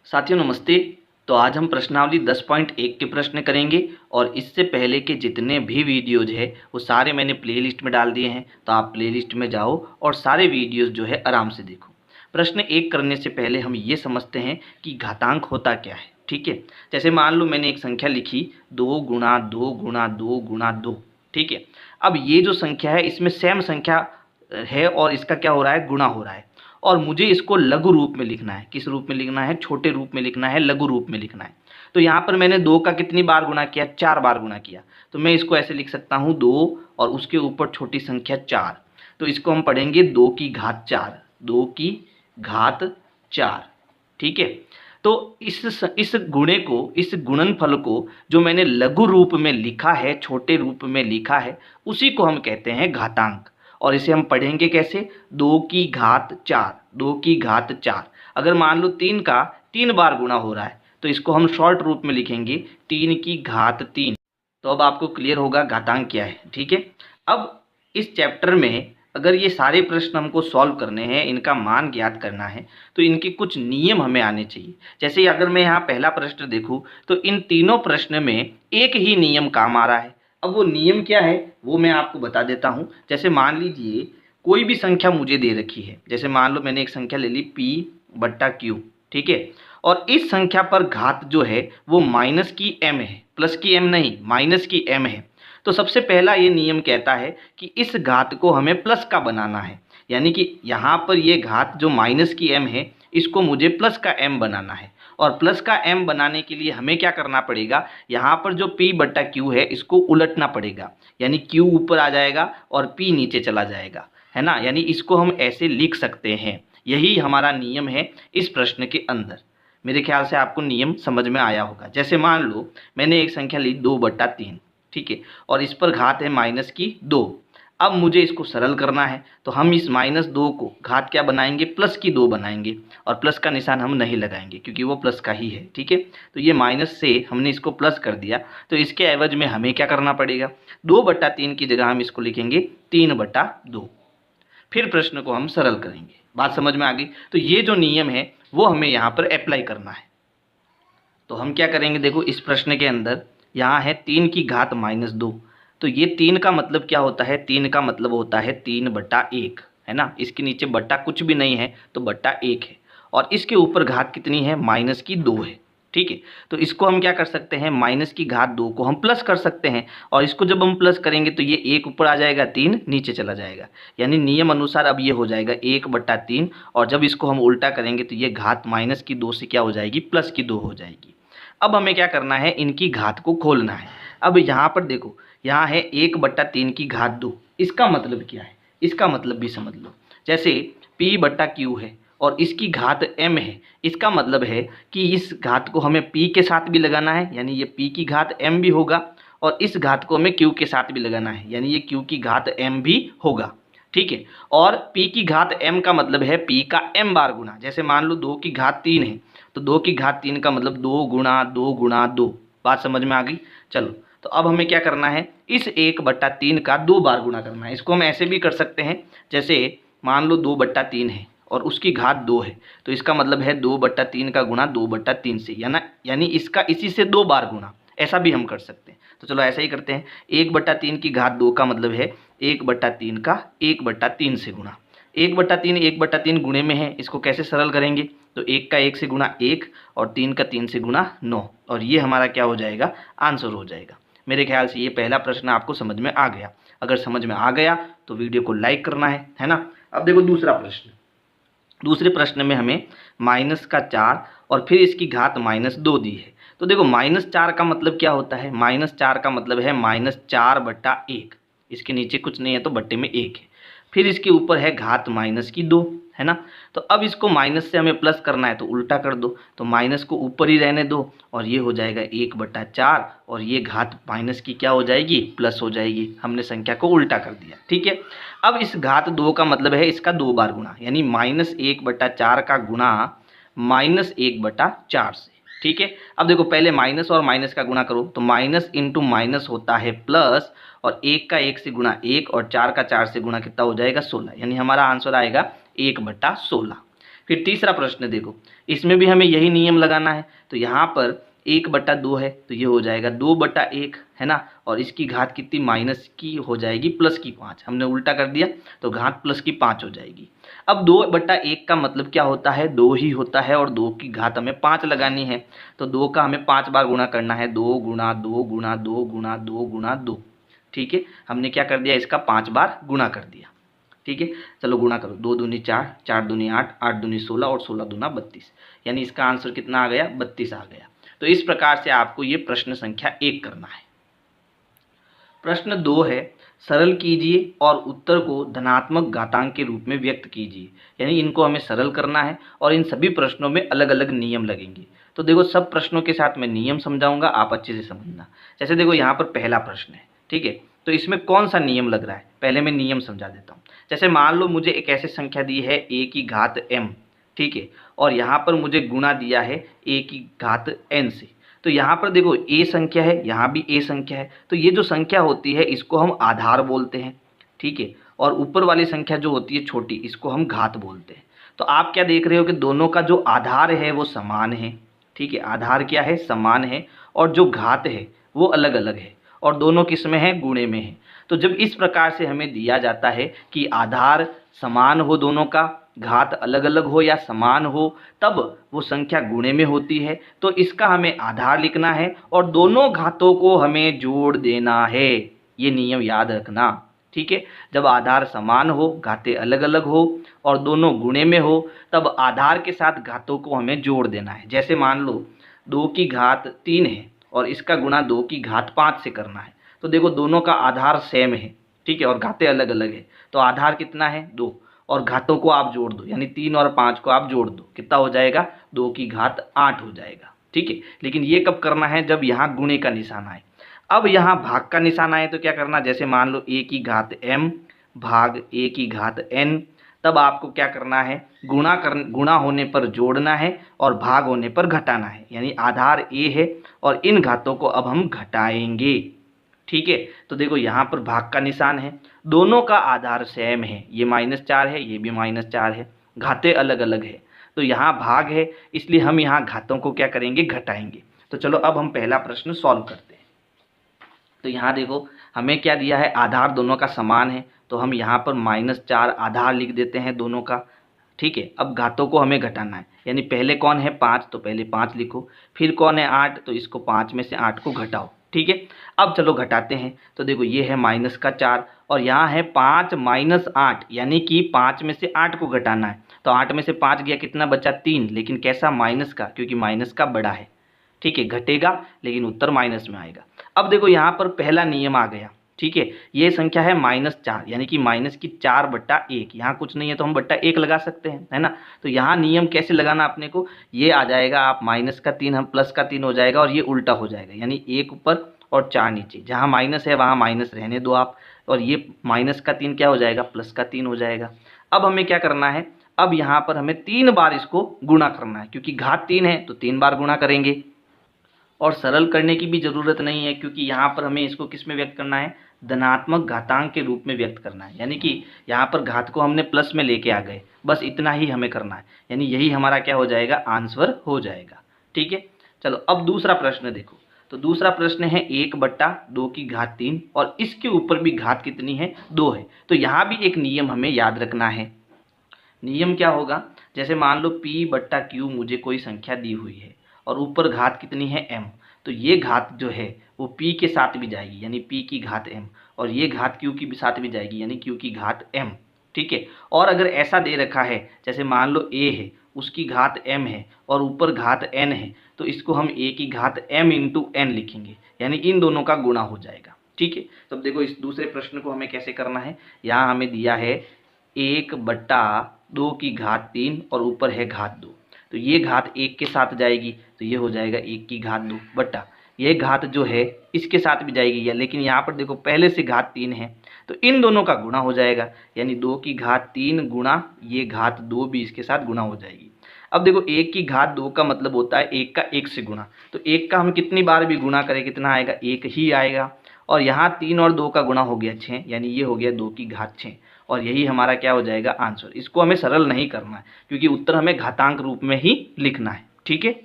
साथियों नमस्ते। तो आज हम प्रश्नावली 10.1 के प्रश्न करेंगे और इससे पहले के जितने भी वीडियोज़ है वो सारे मैंने प्लेलिस्ट में डाल दिए हैं, तो आप प्लेलिस्ट में जाओ और सारे वीडियोज़ जो है आराम से देखो। प्रश्न 1 करने से पहले हम ये समझते हैं कि घातांक होता क्या है। ठीक है, जैसे मान लो मैंने एक संख्या लिखी 2 गुणा 2 गुणा 2 गुणा 2। ठीक है, अब ये जो संख्या है इसमें सेम संख्या है और इसका क्या हो रहा है, गुणा हो रहा है। और मुझे इसको लघु रूप में लिखना है। किस रूप में लिखना है? छोटे रूप में लिखना है, लघु रूप में लिखना है। तो यहाँ पर मैंने 2 का कितनी बार गुणा किया? 4 बार गुणा किया। तो मैं इसको ऐसे लिख सकता हूँ 2 और उसके ऊपर छोटी संख्या 4। तो इसको हम पढ़ेंगे 2 की घात 4, 2 की घात 4। ठीक है, तो इस गुणे को, इस गुणनफल को जो मैंने लघु रूप में लिखा है, छोटे रूप में लिखा है, उसी को हम कहते हैं घातांक। और इसे हम पढ़ेंगे कैसे? 2 की घात 4, 2 की घात 4। अगर मान लो 3 का 3 बार गुणा हो रहा है तो इसको हम शॉर्ट रूप में लिखेंगे 3 की घात 3। तो अब आपको क्लियर होगा घातांक क्या है। ठीक है, अब इस चैप्टर में अगर ये सारे प्रश्न हमको सॉल्व करने हैं, इनका मान ज्ञात करना है, तो इनके कुछ नियम हमें आने चाहिए। जैसे अगर मैं यहाँ पहला प्रश्न देखूँ तो इन तीनों प्रश्न में एक ही नियम काम आ रहा है। अब वो नियम क्या है वो मैं आपको बता देता हूँ। जैसे मान लीजिए कोई भी संख्या मुझे दे रखी है, जैसे मान लो मैंने एक संख्या ले ली p/q। ठीक है, और इस संख्या पर घात जो है वो माइनस की m है, प्लस की m नहीं, माइनस की m है। तो सबसे पहला ये नियम कहता है कि इस घात को हमें प्लस का बनाना है, यानी कि यहाँ पर ये घात जो माइनस की m है इसको मुझे प्लस का m बनाना है। और प्लस का m बनाने के लिए हमें क्या करना पड़ेगा? यहाँ पर जो p/q है इसको उलटना पड़ेगा, यानी q ऊपर आ जाएगा और p नीचे चला जाएगा, है ना। यानी इसको हम ऐसे लिख सकते हैं। यही हमारा नियम है इस प्रश्न के अंदर। मेरे ख्याल से आपको नियम समझ में आया होगा। जैसे मान लो मैंने एक संख्या ली 2/3। ठीक है, और इस पर घात है माइनस की 2। अब मुझे इसको सरल करना है तो हम इस -2 को घात क्या बनाएंगे? प्लस की 2 बनाएंगे। और प्लस का निशान हम नहीं लगाएंगे क्योंकि वो प्लस का ही है। ठीक है, तो ये माइनस से हमने इसको प्लस कर दिया, तो इसके एवज में हमें क्या करना पड़ेगा? 2/3 की जगह हम इसको लिखेंगे 3/2। फिर प्रश्न को हम सरल करेंगे। बात समझ में आ गई? तो ये जो नियम है वो हमें यहाँ पर अप्लाई करना है। तो हम क्या करेंगे? देखो इस प्रश्न के अंदर यहाँ है 3 की घात -2। तो ये 3 का मतलब क्या होता है? 3 का मतलब होता है 3/1, है ना। इसके नीचे बट्टा कुछ भी नहीं है तो बट्टा 1 है। और इसके ऊपर घात कितनी है? माइनस की 2 है। ठीक है, तो इसको हम क्या कर सकते हैं? माइनस की घात 2 को हम प्लस कर सकते हैं। और इसको जब हम प्लस करेंगे तो ये 1 ऊपर आ जाएगा, 3 नीचे चला जाएगा। यानी नियम अनुसार अब ये हो जाएगा 1/3। और जब इसको हम उल्टा करेंगे तो ये घात माइनस की 2 से क्या हो जाएगी? प्लस की 2 हो जाएगी। अब हमें क्या करना है? इनकी घात को खोलना है। अब यहाँ पर देखो, यहाँ है 1/3 की घात 2। इसका मतलब क्या है? इसका मतलब भी समझ लो। जैसे p/q है और इसकी घात m है, इसका मतलब है कि इस घात को हमें p के साथ भी लगाना है, यानी ये p की घात m भी होगा। और इस घात को हमें q के साथ भी लगाना है, यानी ये q की घात m भी होगा। ठीक है, और p की घात m का मतलब है p का m बार गुना। जैसे मान लो 2 की घात 3 है तो 2 की घात 3 का मतलब 2 गुणा 2 गुणा 2। बात समझ में आ गई? चलो, तो अब हमें क्या करना है? इस 1/3 का 2 बार गुणा करना है। इसको हम ऐसे भी कर सकते हैं, जैसे मान लो 2/3 है और उसकी घात 2 है, तो इसका मतलब है 2/3 का गुणा 2/3 से, यानी इसका इसी से 2 बार गुणा। ऐसा भी हम कर सकते हैं। तो चलो ऐसा ही करते हैं। 1/3 की घात 2 का मतलब है 1/3 का 1/3 से गुणा। 1/3 1/3 गुणे में है, इसको कैसे सरल करेंगे? तो 1 का 1 से गुणा 1 और 3 का 3 से गुणा 9। और ये हमारा क्या हो जाएगा? आंसर हो जाएगा। मेरे ख्याल से ये पहला प्रश्न आपको समझ में आ गया। अगर समझ में आ गया तो वीडियो को लाइक करना है ना। अब देखो दूसरा प्रश्न। दूसरे प्रश्न में हमें -4 और फिर इसकी घात -2 दी है। तो देखो -4 का मतलब क्या होता है? -4 का मतलब है -4/1। इसके नीचे कुछ नहीं है तो बट्टे में 1 है। फिर इसके ऊपर है घात माइनस की 2, है ना। तो अब इसको माइनस से हमें प्लस करना है तो उल्टा कर दो, तो माइनस को ऊपर ही रहने दो और ये हो जाएगा 1/4 और ये घात माइनस की क्या हो जाएगी? प्लस हो जाएगी। हमने संख्या को उल्टा कर दिया। ठीक है, अब इस घात 2 का मतलब है इसका 2 बार गुणा, यानी -1/4 का गुणा -1/4 से। ठीक है, अब देखो पहले माइनस और माइनस का गुणा करो तो माइनस इंटू माइनस होता है प्लस, और 1 का 1 से गुणा 1 और 4 का 4 से गुणा कितना हो जाएगा? 16। यानी हमारा आंसर आएगा 1/16। फिर तीसरा प्रश्न देखो, इसमें भी हमें यही नियम लगाना है। तो यहाँ पर 1/2 है तो ये हो जाएगा 2/1 है ना, और इसकी घात कितनी माइनस की हो जाएगी प्लस की 5, हमने उल्टा कर दिया तो घात प्लस की 5 हो जाएगी। अब 2/1 का मतलब क्या होता है, 2 ही होता है और 2 की घात हमें 5 लगानी है। तो 2 का हमें 5 बार गुणा करना है, 2 गुणा 2 गुणा 2 गुणा 2 गुणा 2। ठीक है, हमने क्या कर दिया, इसका 5 बार गुणा कर दिया। ठीक है, चलो गुणा करो, 2 दूनी 4, 4 दूनी 8, 8 दूनी 16 और 16 दूना 32, यानी इसका आंसर कितना आ गया, 32 आ गया। तो इस प्रकार से आपको ये प्रश्न संख्या 1 करना है। प्रश्न 2 है, सरल कीजिए और उत्तर को धनात्मक घातांक के रूप में व्यक्त कीजिए। यानी इनको हमें सरल करना है और इन सभी प्रश्नों में अलग अलग नियम लगेंगे। तो देखो सब प्रश्नों के साथ मैं नियम समझाऊंगा, आप अच्छे से समझना। जैसे देखो यहाँ पर पहला प्रश्न है, ठीक है, तो इसमें कौन सा नियम लग रहा है, पहले मैं नियम समझा देता हूँ। जैसे मान लो मुझे एक ऐसी संख्या दी है a की घात m, ठीक है, और यहाँ पर मुझे गुणा दिया है a की घात n से। तो यहाँ पर देखो a संख्या है, यहाँ भी a संख्या है, तो ये जो संख्या होती है इसको हम आधार बोलते हैं, ठीक है, और ऊपर वाली संख्या जो होती है छोटी, इसको हम घात बोलते हैं। तो आप क्या देख रहे हो कि दोनों का जो आधार है वो समान है, ठीक है, आधार क्या है, समान है, और जो घात है वो अलग अलग है, और दोनों किस में है, गुणे में है। तो जब इस प्रकार से हमें दिया जाता है कि आधार समान हो दोनों का, घात अलग अलग हो या समान हो, तब वो संख्या गुणे में होती है। तो इसका हमें आधार लिखना है और दोनों घातों को हमें जोड़ देना है, ये नियम याद रखना। ठीक है, जब आधार समान हो, घातें अलग अलग हो और दोनों गुणे में हो, तब आधार के साथ घातों को हमें जोड़ देना है। जैसे मान लो 2 की घात 3 है और इसका गुणा 2 की घात 5 से करना है। तो देखो दोनों का आधार सेम है, ठीक है, और घातें अलग अलग है, तो आधार कितना है, 2, और घातों को आप जोड़ दो, यानी 3 और 5 को आप जोड़ दो, कितना हो जाएगा, 2 की घात 8 हो जाएगा। ठीक है, लेकिन ये कब करना है, जब यहाँ गुणे का निशान आए। अब यहाँ भाग का निशान आए तो क्या करना, जैसे मान लो a की घात m भाग a की घात n, तब आपको क्या करना है, गुणा होने पर जोड़ना है और भाग होने पर घटाना है। यानी आधार a है और इन घातों को अब हम घटाएंगे। ठीक है, तो देखो यहाँ पर भाग का निशान है, दोनों का आधार सेम है, ये -4 है, ये भी -4 है, घातें अलग अलग है, तो यहाँ भाग है, इसलिए हम यहाँ घातों को क्या करेंगे, घटाएंगे। तो चलो अब हम पहला प्रश्न सॉल्व करते हैं। तो यहाँ देखो हमें क्या दिया है, आधार दोनों का समान है, तो हम यहाँ पर -4 आधार लिख देते हैं दोनों का। ठीक है, अब घातों को हमें घटाना है, यानी पहले कौन है 5, तो पहले 5 लिखो, फिर कौन है 8, तो इसको 5 में से 8 को घटाओ। ठीक है, अब चलो घटाते हैं। तो देखो ये है -4 और यहाँ है 5 - 8, यानी कि 5 में से 8 को घटाना है। तो 8 में से 5 गया, कितना बचा, 3, लेकिन कैसा, माइनस का, क्योंकि माइनस का बड़ा है। ठीक है, घटेगा लेकिन उत्तर माइनस में आएगा। अब देखो यहाँ पर पहला नियम आ गया। ठीक है, ये संख्या है -4, यानी कि माइनस की 4/1, यहाँ कुछ नहीं है तो हम /1 लगा सकते हैं, है ना। तो यहाँ नियम कैसे लगाना अपने को, ये आ जाएगा, आप -3 हम +3 हो जाएगा और ये उल्टा हो जाएगा, यानी 1 ऊपर और 4 नीचे, जहाँ माइनस है वहाँ माइनस रहने दो आप, और ये -3 क्या हो जाएगा, +3 हो जाएगा। अब हमें क्या करना है, अब यहाँ पर हमें 3 बार इसको गुणा करना है, क्योंकि घात 3 है तो 3 बार गुणा करेंगे। और सरल करने की भी ज़रूरत नहीं है, क्योंकि यहाँ पर हमें इसको किस में व्यक्त करना है, धनात्मक घातांक के रूप में व्यक्त करना है। यानी कि यहाँ पर घात को हमने प्लस में लेके आ गए, बस इतना ही हमें करना है, यानी यही हमारा क्या हो जाएगा, आंसर हो जाएगा। ठीक है, चलो अब दूसरा प्रश्न देखो। तो दूसरा प्रश्न है 1/2 की घात 3 और इसके ऊपर भी घात कितनी है, 2 है। तो यहाँ भी एक नियम हमें याद रखना है। नियम क्या होगा, जैसे मान लो p/q मुझे कोई संख्या दी हुई है और ऊपर घात कितनी है m, तो ये घात जो है वो p के साथ भी जाएगी, यानी p की घात m, और ये घात q की साथ भी जाएगी, यानी q की घात m। ठीक है, और अगर ऐसा दे रखा है, जैसे मान लो a है, उसकी घात m है और ऊपर घात n है, तो इसको हम a की घात m × n लिखेंगे, यानी इन दोनों का गुणा हो जाएगा। ठीक है, तो अब देखो इस दूसरे प्रश्न को हमें कैसे करना है। यहाँ हमें दिया है 1/2 की घात 3 और ऊपर है घात 2, तो ये घात 1 के साथ जाएगी, तो ये हो जाएगा 1 की घात 2 बटा ये घात जो है इसके साथ भी जाएगी, या लेकिन यहाँ पर देखो पहले से घात 3 है तो इन दोनों का गुणा हो जाएगा, यानी 2 की घात 3 गुणा ये घात 2 भी इसके साथ गुणा हो जाएगी। अब देखो 1 की घात 2 का मतलब होता है 1 का 1 से गुणा, तो 1 का हम कितनी बार भी गुणा करें कितना आएगा, 1 ही आएगा। और यहाँ 3 और 2 का गुणा हो गया 6, यानी ये हो गया 2 की घात 6, और यही हमारा क्या हो जाएगा आंसर। इसको हमें सरल नहीं करना है क्योंकि उत्तर हमें घातांक रूप में ही लिखना है। ठीक है,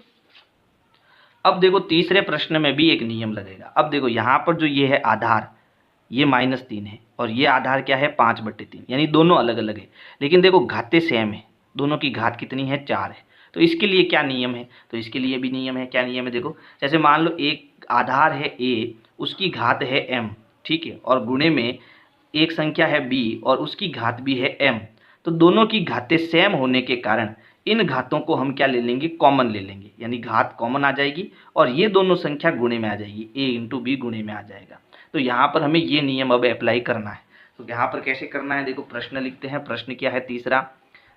अब देखो तीसरे प्रश्न में भी एक नियम लगेगा। अब देखो यहाँ पर जो ये है आधार, ये -3 है और ये आधार क्या है 5/3, यानी दोनों अलग अलग है, लेकिन देखो घातें सेम है, दोनों की घात कितनी है 4 है। तो इसके लिए क्या नियम है, तो इसके लिए भी नियम है। क्या नियम है देखो, जैसे मान लो एक आधार है a, उसकी घात है m, ठीक है, और गुणे में एक संख्या है b और उसकी घात भी है m। तो दोनों की घातें सेम होने के कारण इन घातों को हम क्या ले लेंगे, कॉमन ले लेंगे, यानी घात कॉमन आ जाएगी और ये दोनों संख्या गुणे में आ जाएगी, a इंटू बी गुणे में आ जाएगा। तो यहाँ पर हमें ये नियम अब अप्लाई करना है। तो यहाँ पर कैसे करना है देखो, प्रश्न लिखते हैं। प्रश्न क्या है, तीसरा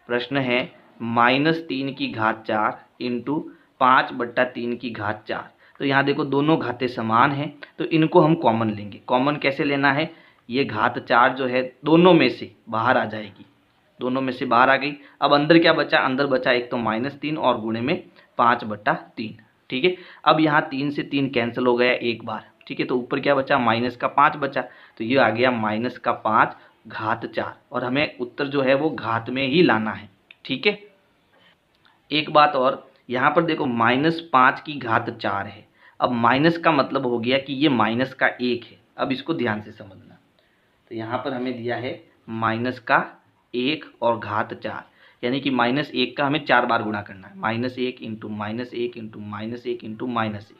प्रश्न है -3 की घात 4 इंटू 5/3 की घात 4। तो यहाँ देखो दोनों घातें समान हैं तो इनको हम कॉमन लेंगे। कॉमन कैसे लेना है, ये घात 4 जो है दोनों में से बाहर आ जाएगी, दोनों में से बाहर आ गई। अब अंदर क्या बचा, अंदर बचा एक तो -3 और गुणे में 5/3। ठीक है, अब यहाँ 3 से 3 कैंसिल हो गया एक बार, ठीक है, तो ऊपर क्या बचा -5 बचा, तो ये आ गया -5 घात 4 और हमें उत्तर जो है वो घात में ही लाना है। ठीक है, एक बात और, यहाँ पर देखो -5 की घात 4 है। अब माइनस का मतलब हो गया कि ये माइनस का 1 है। अब इसको ध्यान से समझना, तो यहाँ पर हमें दिया है माइनस का 1 और घात 4, यानी कि -1 का हमें 4 बार गुणा करना है, -1 इंटू -1 इंटू -1 इंटू -1।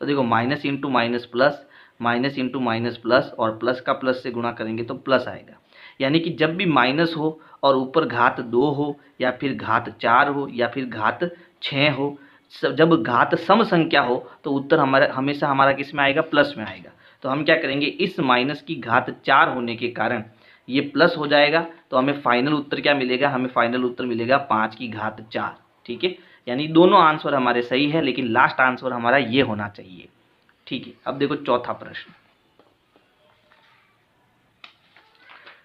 तो देखो minus into minus plus, minus into minus plus, और प्लस का प्लस से गुणा करेंगे तो प्लस आएगा। यानी कि जब भी माइनस हो और ऊपर घात 2 हो या फिर घात 4 हो या फिर घात 6 हो, जब घात सम संख्या हो तो उत्तर हमारा हमेशा हमारा किस में आएगा, प्लस में आएगा। तो हम क्या करेंगे, इस माइनस की घात 4 होने के कारण ये प्लस हो जाएगा, तो हमें फाइनल उत्तर क्या मिलेगा, हमें फाइनल उत्तर मिलेगा 5 की घात 4। ठीक है, यानी दोनों आंसर हमारे सही है लेकिन लास्ट आंसर हमारा ये होना चाहिए। ठीक है, अब देखो चौथा प्रश्न।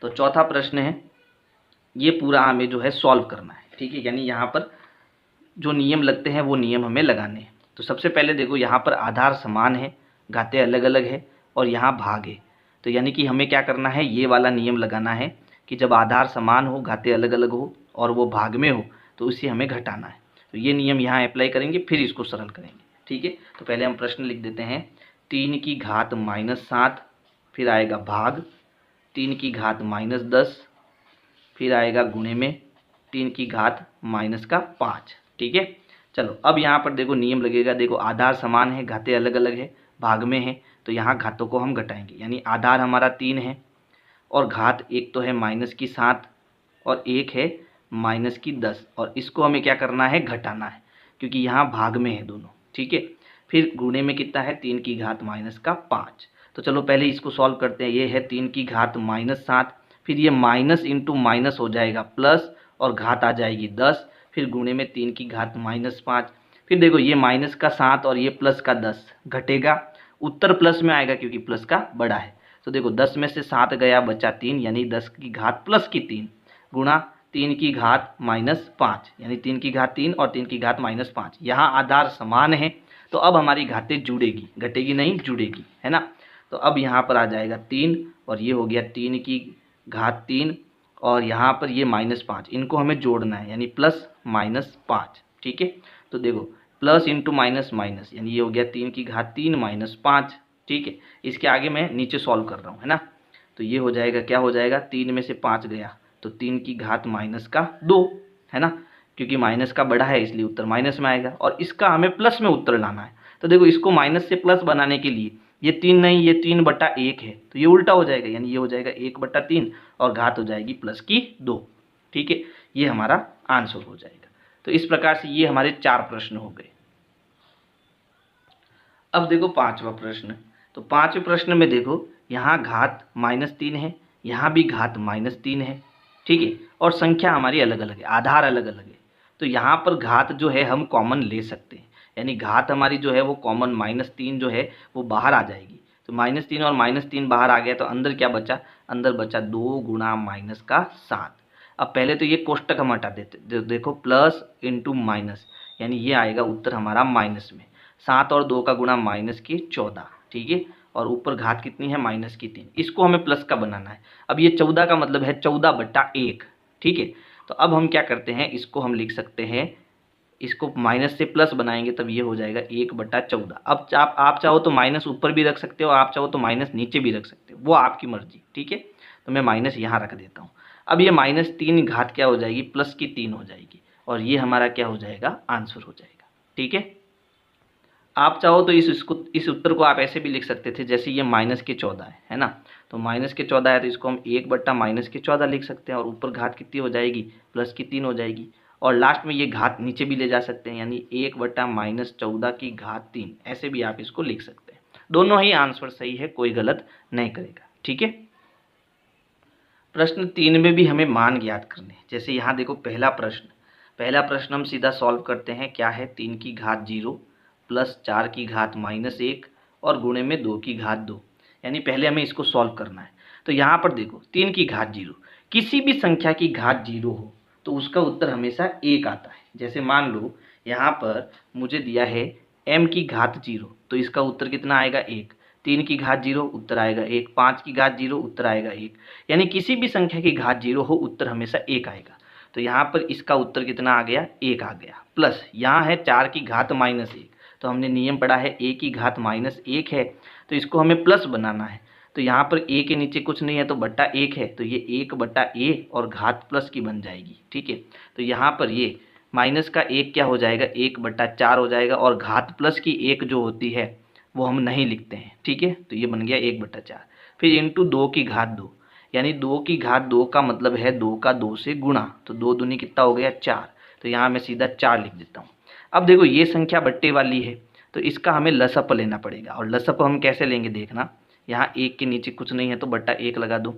तो चौथा प्रश्न है, ये पूरा हमें जो है सॉल्व करना है। ठीक है, यानी यहाँ पर जो नियम लगते हैं वो नियम हमें लगाने हैं। तो सबसे पहले देखो यहाँ पर आधार समान है, घातें अलग अलग है और यहाँ भाग है। तो यानी कि हमें क्या करना है, ये वाला नियम लगाना है कि जब आधार समान हो, घातें अलग अलग हो और वो भाग में हो तो उसे हमें घटाना है। तो ये नियम यहाँ अप्लाई करेंगे, फिर इसको सरल करेंगे। ठीक है, तो पहले हम प्रश्न लिख देते हैं, 3 की घात -7, फिर आएगा भाग 3 की घात -10, फिर आएगा गुणे में 3 की घात -5। ठीक है, चलो अब यहाँ पर देखो नियम लगेगा। देखो आधार समान है, घातें अलग अलग है, भाग में है, तो यहाँ घातों को हम घटाएंगे। यानी आधार हमारा 3 है और घात एक तो है -7 और एक है -10, और इसको हमें क्या करना है, घटाना है, क्योंकि यहाँ भाग में है दोनों। ठीक है, फिर गुणे में कितना है, 3 की घात -5। तो चलो पहले इसको सॉल्व करते हैं। ये है 3 की घात -7, फिर ये माइनस इंटू माइनस हो जाएगा प्लस और घात आ जाएगी 10, फिर गुणे में 3 की घात -5। फिर देखो ये माइनस का 7 और ये प्लस का 10 घटेगा, उत्तर प्लस में आएगा क्योंकि प्लस का बड़ा है। तो देखो 10 में से 7 गया, बचा 3, यानी 10 की घात प्लस की 3 गुणा 3 की घात -5, यानी 3 की घात 3 और 3 की घात -5। यहाँ आधार समान है तो अब हमारी घातें जुड़ेगी, घटेगी नहीं, जुड़ेगी, है ना। तो अब यहाँ पर आ जाएगा 3 और ये हो गया 3 की घात 3 और यहाँ पर ये -5, इनको हमें जोड़ना है, यानी प्लस -5। ठीक है, तो देखो प्लस इंटू माइनस माइनस, यानी ये हो गया 3 की घात 3 -5। ठीक है, इसके आगे मैं नीचे सॉल्व कर रहा हूँ, है ना। तो ये हो जाएगा, क्या हो जाएगा, 3 में से 5 गया तो 3 की घात -2, है ना, क्योंकि माइनस का बड़ा है इसलिए उत्तर माइनस में आएगा और इसका हमें प्लस में उत्तर लाना है। तो देखो इसको माइनस से प्लस बनाने के लिए ये 3 नहीं, ये 3/1 है, तो ये उल्टा हो जाएगा, यानी ये हो जाएगा 1/3 और घात हो जाएगी प्लस की 2। ठीक है, ये हमारा आंसर हो जाएगा। तो इस प्रकार से ये हमारे 4 प्रश्न हो गए। अब देखो पांचवा प्रश्न। तो पांचवें प्रश्न में देखो यहाँ घात -3 है, यहाँ भी घात -3 है। ठीक है, और संख्या हमारी अलग अलग है, आधार अलग अलग है। तो यहाँ पर घात जो है हम कॉमन ले सकते हैं, यानी घात हमारी जो है वो कॉमन -3 जो है वो बाहर आ जाएगी। तो -3 और -3 बाहर आ गया तो अंदर क्या बचा, अंदर बचा 2 गुणा -7। अब पहले तो ये कोष्टक हम हटा देते, देखो प्लस इंटू माइनस, यानी ये आएगा उत्तर हमारा माइनस में। 7 और 2 का गुणा -14। ठीक है, और ऊपर घात कितनी है -3, इसको हमें प्लस का बनाना है। अब ये 14 का मतलब है 14/1, ठीक है। तो अब हम क्या करते हैं, इसको हम लिख सकते हैं, इसको माइनस से प्लस बनाएंगे तब ये हो जाएगा 1/14। अब आप चाहो तो माइनस ऊपर भी रख सकते हो, आप चाहो तो माइनस नीचे भी रख सकते हो, वो आपकी मर्जी, ठीक है। तो मैं माइनस यहाँ रख देता हूँ। अब ये -3 घात क्या हो जाएगी, +3 हो जाएगी, और ये हमारा क्या हो जाएगा, आंसर हो जाएगा, ठीक है। आप चाहो तो इस उत्तर को आप ऐसे भी लिख सकते थे, जैसे ये -14 है ना, तो -14 है तो इसको हम 1/-14 लिख सकते हैं, और ऊपर घात कितनी हो जाएगी, +3 हो जाएगी, और लास्ट में ये घात नीचे भी ले जा सकते हैं, यानी 1/-14 की घात 3, ऐसे भी आप इसको लिख सकते हैं। दोनों ही आंसर सही है, कोई गलत नहीं करेगा, ठीक है। प्रश्न 3 में भी हमें मान ज्ञात करने हैं। जैसे यहाँ देखो पहला प्रश्न हम सीधा सॉल्व करते हैं। क्या है, 3 की घात 0 प्लस 4 की घात -1 और गुणे में 2 की घात 2, यानी पहले हमें इसको सॉल्व करना है। तो यहाँ पर देखो 3 की घात 0, किसी भी संख्या की घात 0 हो तो उसका उत्तर हमेशा 1 आता है। जैसे मान लो यहाँ पर मुझे दिया है m की घात 0, तो इसका उत्तर कितना आएगा, 1। 3 की घात 0 उत्तर आएगा 1, 5 की घात 0 उत्तर आएगा 1, यानी किसी भी संख्या की घात 0 हो उत्तर हमेशा 1 आएगा। तो यहाँ पर इसका उत्तर कितना आ गया, 1 आ गया। प्लस यहाँ है 4 की घात -1, तो हमने नियम पढ़ा है a की घात -1 है, तो इसको हमें प्लस बनाना है। तो यहाँ पर a के नीचे कुछ नहीं है तो बट्टा 1 है, तो ये 1/a और घात प्लस की बन जाएगी, ठीक है। तो यहाँ पर ये माइनस का 1 क्या हो जाएगा, 1/4 हो जाएगा, और घात प्लस की 1 जो होती है वो हम नहीं लिखते हैं, ठीक है। तो ये बन गया 1/4। फिर इंटू 2 की घात 2, यानी 2 की घात 2 का मतलब है 2 का 2 से गुणा, तो 2 दूनी कितना हो गया, 4। तो यहाँ मैं सीधा 4 लिख देता हूँ। अब देखो ये संख्या बट्टे वाली है, तो इसका हमें लसअप लेना पड़ेगा, और लसअप हम कैसे लेंगे देखना, यहाँ 1 के नीचे कुछ नहीं है तो बट्टा 1 लगा दो।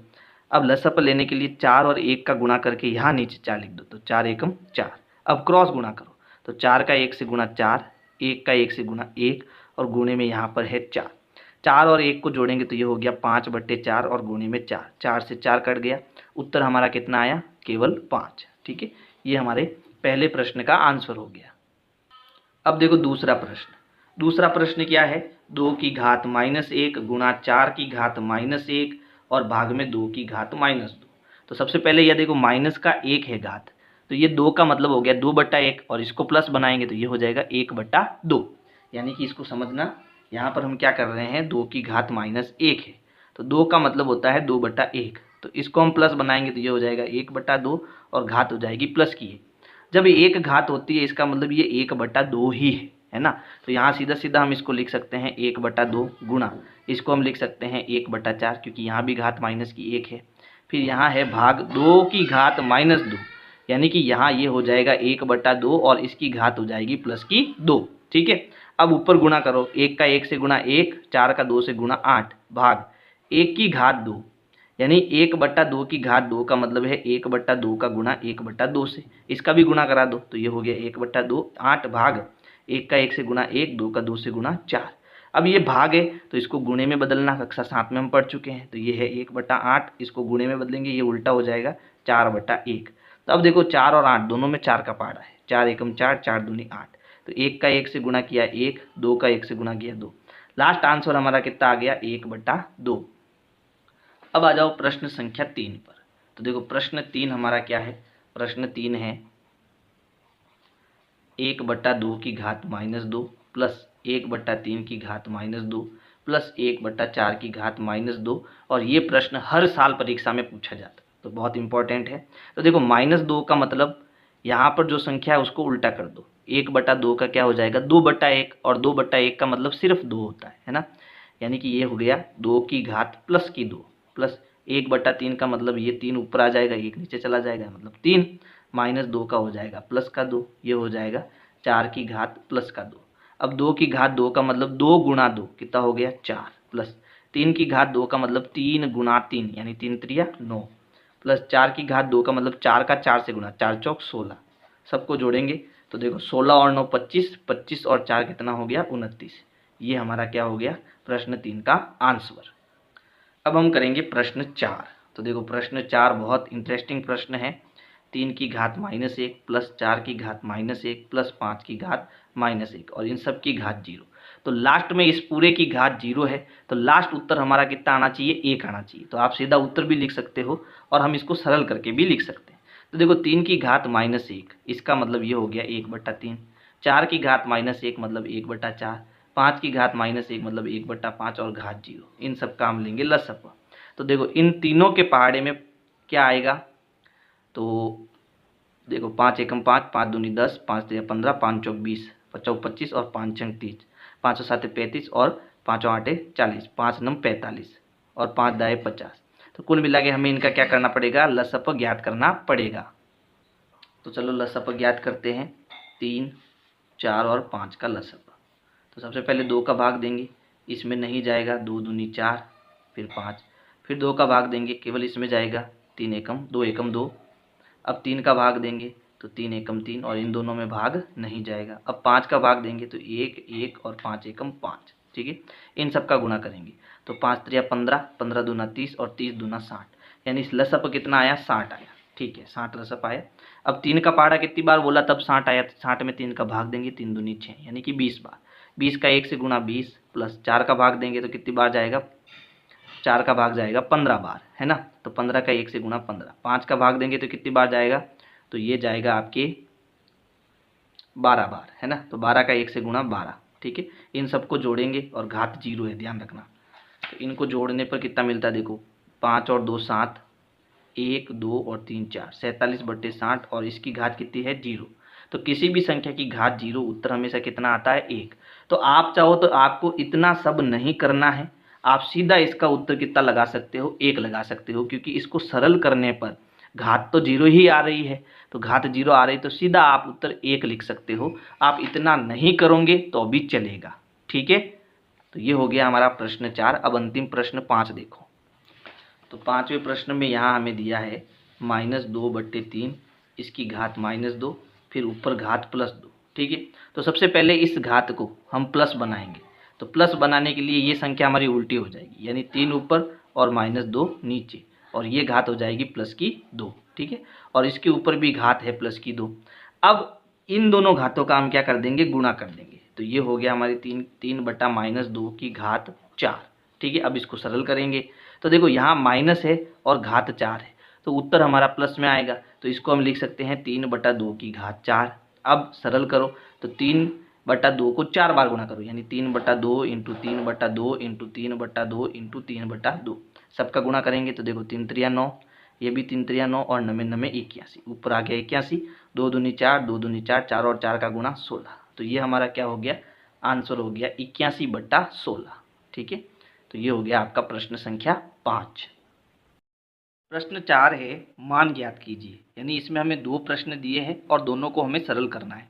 अब लसअप लेने के लिए 4 और 1 का गुणा करके यहाँ नीचे 4 लिख दो, तो 4 एकम 4। अब क्रॉस गुणा करो, तो 4 का 1 से गुणा 4, 1 का 1 से गुणा 1, और गुणे में यहाँ पर है 4। 4 और 1 को जोड़ेंगे तो ये हो गया 5/4, और गुणे में 4, 4 से 4 कट गया, उत्तर हमारा कितना आया, केवल 5, ठीक है। ये हमारे पहले प्रश्न का आंसर हो गया। अब देखो दूसरा प्रश्न क्या है, 2 की घात -1 गुणा 4 की घात -1 और भाग में 2 की घात -2। तो सबसे पहले यह देखो माइनस का 1 है घात, तो ये 2 का मतलब हो गया 2/1, और इसको प्लस बनाएंगे तो ये हो जाएगा 1/2, यानी कि इसको समझना, यहाँ पर हम क्या कर रहे हैं, 2 की घात -1 है, तो 2 का मतलब होता है 2/1, तो इसको हम प्लस बनाएंगे तो ये हो जाएगा 1/2, और घात हो जाएगी प्लस की है। जब एक घात होती है इसका मतलब ये 1/2 ही है ना, तो यहाँ सीधा सीधा हम इसको लिख सकते हैं 1/2 गुणा, इसको हम लिख सकते हैं 1/4, क्योंकि यहाँ भी घात माइनस की 1 है। फिर यहाँ है भाग 2 की घात -2, यानी कि यहाँ ये हो जाएगा 1/2 और इसकी घात हो जाएगी प्लस की 2, ठीक है। अब ऊपर गुणा करो, 1 का 1 से गुणा 1, 4 का 2 से गुणा 8, भाग 1 की घात 2, यानी 1/2 की घात 2 का मतलब है 1/2 का गुणा 1/2 से, इसका भी गुणा करा दो तो ये हो गया 1/2, 8 भाग 1 का 1 से गुणा 1, 2 का 2 से गुणा 4। अब ये भाग है तो इसको गुणे में बदलना, कक्षा 7 में हम पढ़ चुके हैं, तो ये है 1/8, इसको गुणे में बदलेंगे ये उल्टा हो जाएगा 4/1। तो अब देखो 4 और 8 दोनों में 4 का पाड़ा है, 4 एकम 4, 4 दूनी 8, तो 1 का 1 से गुणा किया 1, 2 का 1 से गुणा किया 2, लास्ट आंसर हमारा कितना आ गया, 1/2। अब आ जाओ प्रश्न संख्या 3 पर। तो देखो प्रश्न 3 हमारा क्या है, प्रश्न 3 है 1/2 की घात -2 प्लस 1/3 की घात -2 प्लस 1/4 की घात -2, और ये प्रश्न हर साल परीक्षा में पूछा जाता है, तो बहुत इंपॉर्टेंट है। तो देखो -2 का मतलब यहाँ पर जो संख्या है उसको उल्टा कर दो, 1/2 का क्या हो जाएगा 2/1, और 2/1 का मतलब सिर्फ 2 होता है ना, यानी कि ये हो गया 2 की घात प्लस की 2, प्लस 1/3 का मतलब ये 3 ऊपर आ जाएगा, 1 नीचे चला जाएगा, मतलब 3, -2 का हो जाएगा प्लस का 2, ये हो जाएगा 4 की घात प्लस का 2। अब 2 की घात 2 का मतलब 2 गुणा 2 कितना हो गया 4, प्लस 3 की घात 2 का मतलब 3 गुणा 3 यानी 3 त्रिया 9, प्लस 4 की घात 2 का मतलब 4 का 4 से गुणा, 4 चौक 16, सबको जोड़ेंगे तो देखो 16 और 9 25, 25 और 4 कितना हो गया 29। ये हमारा क्या हो गया प्रश्न 3 का आंसर। अब हम करेंगे प्रश्न 4। तो देखो प्रश्न 4 बहुत इंटरेस्टिंग प्रश्न है। 3 की घात -1 प्लस 4 की घात -1 प्लस 5 की घात -1 और इन सब की घात 0। तो लास्ट में इस पूरे की घात 0 है, तो लास्ट उत्तर हमारा कितना आना चाहिए, 1 आना चाहिए। तो आप सीधा उत्तर भी लिख सकते हो और हम इसको सरल करके भी लिख सकते हैं। तो देखो 3 की घात -1, इसका मतलब ये हो गया 1/3। 4 की घात -1 मतलब 1/4। 5 की घात -1 मतलब 1/5 और घात 0। इन सब का हम लेंगे लसअप। तो देखो इन तीनों के पहाड़े में क्या आएगा, तो देखो 5 एकम 5, 5 दूनी 10, 5 तिया 15, 5 चौक 20, 5 चौक 25 और 5 छंग 30, 5 7 35 और 5 8 40, 5 9 45 और 5 दाए 50। तो कुल मिला के हमें इनका क्या करना पड़ेगा, लसअप ज्ञात करना पड़ेगा। तो चलो लसअप ज्ञात करते हैं। 3, 4 और 5 का लसअप। तो सबसे पहले 2 का भाग देंगे, इसमें नहीं जाएगा, 2 दूनी 4, फिर 5, फिर 2 का भाग देंगे, केवल इसमें जाएगा, 3 एकम 2 एकम 2। अब 3 का भाग देंगे तो 3 एकम 3 और इन दोनों में भाग नहीं जाएगा। अब 5 का भाग देंगे तो 1 1 और 5 एकम 5। ठीक है, इन सब का गुणा करेंगे तो 5 त्रिया 15, 15 दूना 30 और 30 दूना 60, यानी इस लसअप कितना आया, 60 आया। ठीक है, 60 लसअप आया। अब 3 का पहाड़ा कितनी बार बोला तब 60 आया, तो 60 में 3 का भाग देंगे, 3 दूनी 6 यानी कि 20 बार। 20 का 1 से गुणा 20 प्लस 4 का भाग देंगे तो कितनी बार जाएगा, 4 का भाग जाएगा 15 बार, है ना। तो 15 का 1 से गुणा 15। 5 का भाग देंगे तो कितनी बार जाएगा, तो ये जाएगा आपके 12 बार, है ना। तो 12 का 1 से गुणा 12। ठीक है, इन सबको जोड़ेंगे और घात 0 है, ध्यान रखना। तो इनको जोड़ने पर कितना मिलता है, देखो 5 और 2 7, 1 2 और 3 4, 47/60 और इसकी घात कितनी है, 0। तो किसी भी संख्या की घात 0 उत्तर हमेशा कितना आता है, 1। तो आप चाहो तो आपको इतना सब नहीं करना है, आप सीधा इसका उत्तर कितना लगा सकते हो, 1 लगा सकते हो, क्योंकि इसको सरल करने पर घात तो 0 ही आ रही है। तो घात 0 आ रही तो सीधा आप उत्तर 1 लिख सकते हो। आप इतना नहीं करोगे तो भी चलेगा। ठीक है, तो ये हो गया हमारा प्रश्न 4। अब अंतिम प्रश्न 5 देखो। तो 5वें प्रश्न में यहाँ हमें दिया है -2/3, इसकी घात -2, फिर ऊपर घात +2। ठीक है, तो सबसे पहले इस घात को हम प्लस बनाएंगे। तो प्लस बनाने के लिए ये संख्या हमारी उल्टी हो जाएगी, यानी 3 ऊपर और -2 नीचे, और ये घात हो जाएगी +2। ठीक है, और इसके ऊपर भी घात है +2। अब इन दोनों घातों का हम क्या कर देंगे, गुणा कर देंगे। तो ये हो गया हमारी 3 की घात 4। ठीक है, अब इसको सरल करेंगे तो देखो यहाँ माइनस है और घात 4 है, तो उत्तर हमारा प्लस में आएगा। तो इसको हम लिख सकते हैं 3/2 की घात 4। अब सरल करो तो 3/2 को 4 बार गुणा करो, यानी 3/2 इंटू 3/2 इंटू 3/2 इंटू 3/2, सबका गुणा करेंगे तो देखो 3 त्रिया 9, ये भी 3 त्रिया 9 और 9 9 81, ऊपर आ गया 81, 2 दूनी 4, 2 दूनी 4, 4 और 4 का गुणा 16। तो ये हमारा क्या हो गया, आंसर हो गया 81/16। ठीक है, तो ये हो गया आपका प्रश्न संख्या 5। प्रश्न 4 है मान ज्ञात कीजिए, यानी इसमें हमें 2 प्रश्न दिए हैं और दोनों को हमें सरल करना है।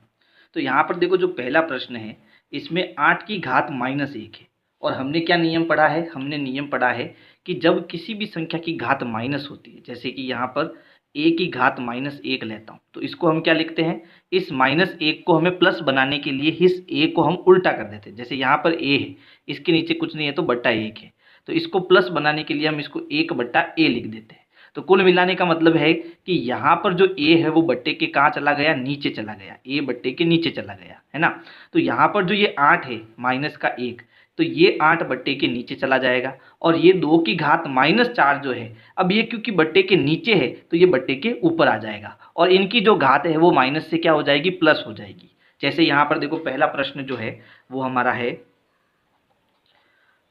तो यहाँ पर देखो जो पहला प्रश्न है इसमें 8 की घात -1 है, और हमने क्या नियम पढ़ा है, हमने नियम पढ़ा है कि जब किसी भी संख्या की घात माइनस होती है, जैसे कि यहाँ पर a की घात -1 लेता हूँ, तो इसको हम क्या लिखते हैं, इस -1 को हमें प्लस बनाने के लिए इस a को हम उल्टा कर देते हैं। जैसे यहाँ पर a है, इसके नीचे कुछ नहीं है तो बट्टा 1 है, तो इसको प्लस बनाने के लिए हम इसको 1/a लिख देते हैं। तो कुल मिलाने का मतलब है कि यहाँ पर जो a है वो बट्टे के कहाँ चला गया, नीचे चला गया, a बट्टे के नीचे चला गया, है ना। तो यहाँ पर जो ये 8 है माइनस का 1, तो ये 8 बट्टे के नीचे चला जाएगा, और ये 2 की घात -4 जो है, अब ये क्योंकि बट्टे के नीचे है तो ये बट्टे के ऊपर आ जाएगा, और इनकी जो घात है वो माइनस से क्या हो जाएगी, प्लस हो जाएगी। जैसे यहाँ पर देखो पहला प्रश्न जो है वो हमारा है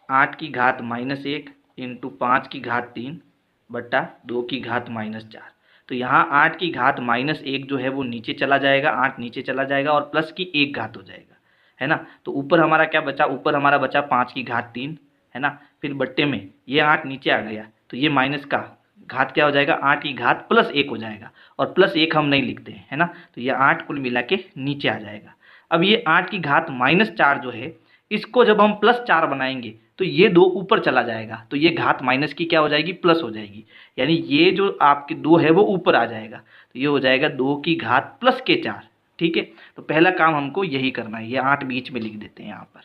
8 की घात -1 इंटू 5 की घात 3 बट्टा 2 की घात -4। तो यहाँ 8 की घात -1 जो है वो नीचे चला जाएगा, 8 नीचे चला जाएगा और प्लस की 1 घात हो जाएगा, है ना। तो ऊपर हमारा क्या बचा, ऊपर हमारा बचा 5 की घात 3, है ना। फिर बट्टे में ये 8 नीचे आ गया, तो ये माइनस का घात क्या हो जाएगा, 8 की घात +1 हो जाएगा, और +1 हम नहीं लिखते हैं, है ना। तो ये 8 कुल मिला के नीचे आ जाएगा। अब ये 8 की घात -4 जो है, इसको जब हम +4 बनाएंगे तो ये 2 ऊपर चला जाएगा, तो ये घात माइनस की क्या हो जाएगी, प्लस हो जाएगी, यानी ये जो आपके 2 है वो ऊपर आ जाएगा। तो ये हो जाएगा 2 की घात +4। ठीक है, तो पहला काम हमको यही करना है, ये 8 बीच में लिख देते हैं यहाँ पर।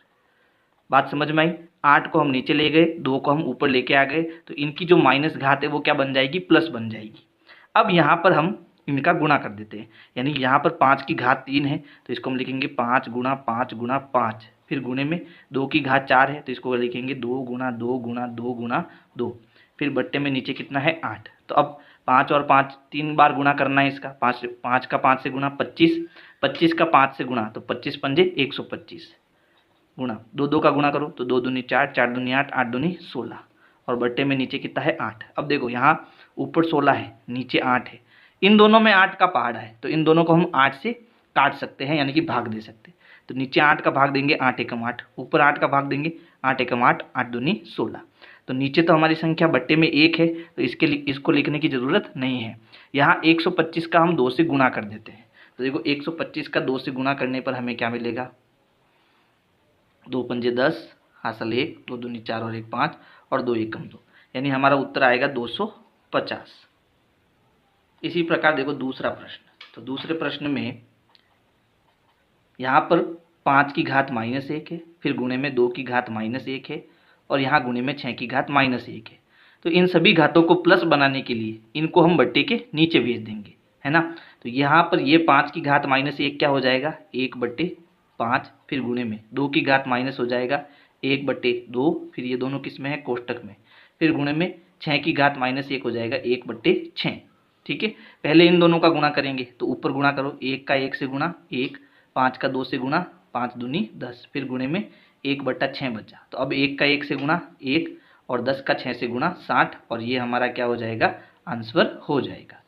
बात समझ में आई, 8 को हम नीचे ले गए, 2 को हम ऊपर लेके आ गए, तो इनकी जो माइनस घात है वो क्या बन जाएगी, प्लस बन जाएगी। अब यहाँ पर हम इनका गुणा कर देते हैं। यानी यहाँ पर 5 की घात 3 है तो इसको हम लिखेंगे 5 गुणा 5 गुणा 5, फिर गुणे में 2 की घात 4 है तो इसको लिखेंगे 2 गुणा 2 गुणा 2 गुणा 2, फिर बट्टे में नीचे कितना है 8। तो अब 5 और 5 3 बार गुणा करना है इसका, 5 का 5 से गुणा 25, 25 का 5 से गुणा तो 25 पंजे 125 गुणा 2 2 का गुणा करो तो 2 दूनी 4, 4 दूनी 8, 8 दूनी 16 और बट्टे में नीचे कितना है 8। अब देखो यहाँ ऊपर 16 है नीचे 8 है, इन दोनों में 8 का पहाड़ा है तो इन दोनों को हम 8 से काट सकते हैं यानी कि भाग दे सकते हैं। तो नीचे 8 का भाग देंगे 8 एकम 8, ऊपर 8 का भाग देंगे 8 एकम 8, 8 दूनी 16। तो नीचे तो हमारी संख्या बट्टे में 1 है तो इसको लिखने की ज़रूरत नहीं है। यहाँ 125 का हम 2 से गुणा कर देते हैं। तो देखो 125 का 2 से गुणा करने पर हमें क्या मिलेगा, 2 पंजे 10, हासिल 1, 2 दूनी 4 और 1 5 और 2 एकम 2, यानी हमारा उत्तर आएगा 250। इसी प्रकार देखो दूसरा प्रश्न, तो दूसरे प्रश्न में यहाँ पर 5 की घात -1 है, फिर गुणे में 2 की घात -1 है और यहाँ गुणे में 6 की घात -1 है। तो इन सभी घातों को प्लस बनाने के लिए इनको हम बट्टे के नीचे भेज देंगे, है ना। तो यहाँ पर ये 5 की घात -1 क्या हो जाएगा 1/5, फिर गुणे में 2 की घात माइनस हो जाएगा 1/2, फिर ये दोनों किस में है कोष्टक में, फिर गुणे में 6 की घात -1 हो जाएगा 1/6। ठीक है, पहले इन दोनों का गुणा करेंगे तो ऊपर गुणा करो, 1 का 1 से गुणा 1, 5 का 2 से गुणा 5 दूनी 10, फिर गुणे में 1/6 बचा। तो अब 1 का 1 से गुणा 1 और 10 का 6 से गुणा 60 और ये हमारा क्या हो जाएगा आंसर हो जाएगा।